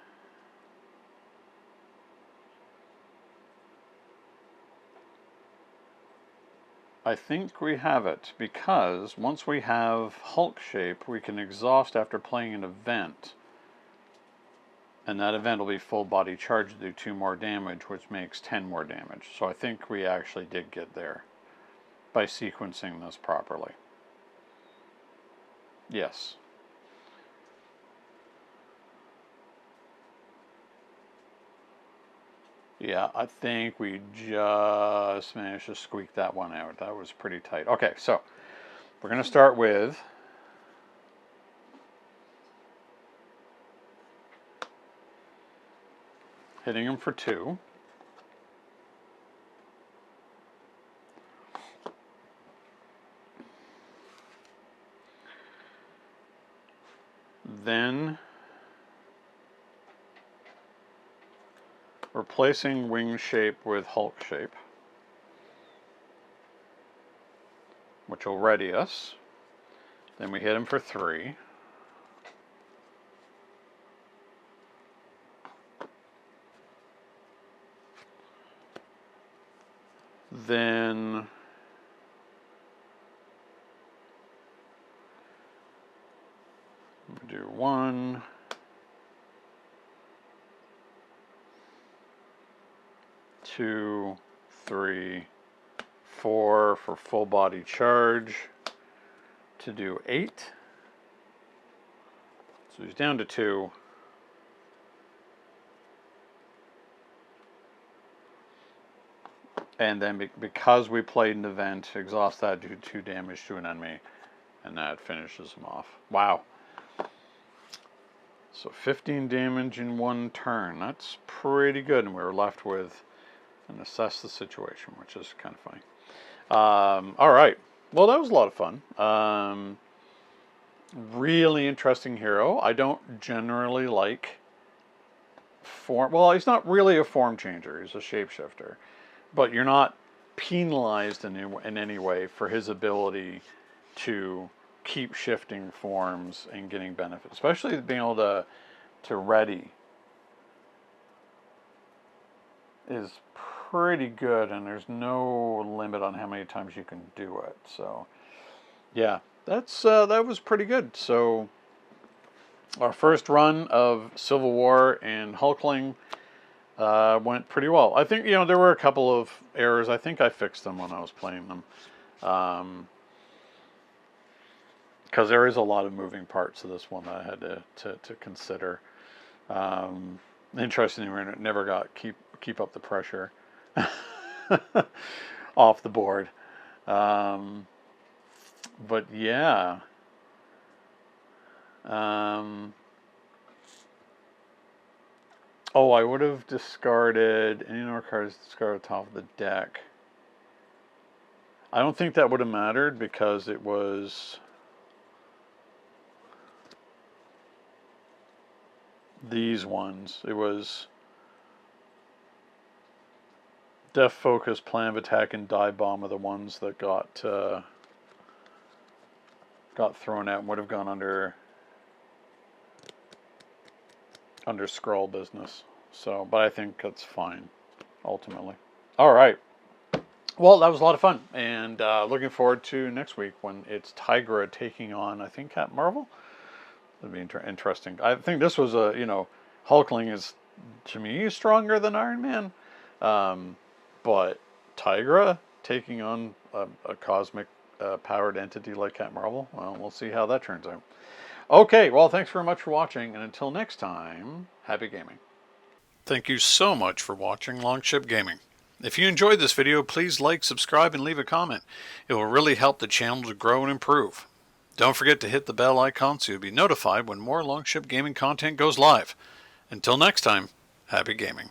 I think we have it, because once we have Hulk shape, we can exhaust after playing an event. And that event will be full body charge to do 2 more damage, which makes 10 more damage. So I think we actually did get there by sequencing this properly. Yes. Yeah, I think we just managed to squeak that one out. That was pretty tight. Okay, so we're going to start with hitting him for 2. Then replacing wing shape with Hulk shape, which will ready us. Then we hit him for 3. Then we do 1, 2, 3, 4 for full body charge to do 8. So he's down to 2. And then because we played an event, exhaust that, do 2 damage to an enemy, and that finishes him off. Wow. So 15 damage in 1 turn. That's pretty good. And we were left with and assess the situation, which is kind of funny. All right. Well, that was a lot of fun. Really interesting hero. I don't generally like form. Well, he's not really a form changer. He's a shapeshifter. But you're not penalized in any way for his ability to keep shifting forms and getting benefits, especially being able to ready is pretty good, and there's no limit on how many times you can do it. So yeah, that was pretty good. So our first run of Civil War and Hulkling went pretty well. I think, there were a couple of errors. I think I fixed them when I was playing them. Because there is a lot of moving parts to this one that I had to consider. Interestingly, it never got keep up the pressure off the board. But yeah. Oh, I would have discarded any number of cards discarded top of the deck. I don't think that would have mattered because it was these ones. It was Def Focus, Plan of Attack, and Die Bomb are the ones that got thrown out and would have gone under Skrull business. So, but I think that's fine, ultimately. All right. Well, that was a lot of fun, and looking forward to next week when it's Tigra taking on, I think, Captain Marvel. That'd be interesting. I think this was Hulkling is, to me, stronger than Iron Man, but Tigra taking on a cosmic powered entity like Captain Marvel. Well, we'll see how that turns out. Okay, well, thanks very much for watching, and until next time, happy gaming. Thank you so much for watching Longship Gaming. If you enjoyed this video, please like, subscribe, and leave a comment. It will really help the channel to grow and improve. Don't forget to hit the bell icon so you'll be notified when more Longship Gaming content goes live. Until next time, happy gaming.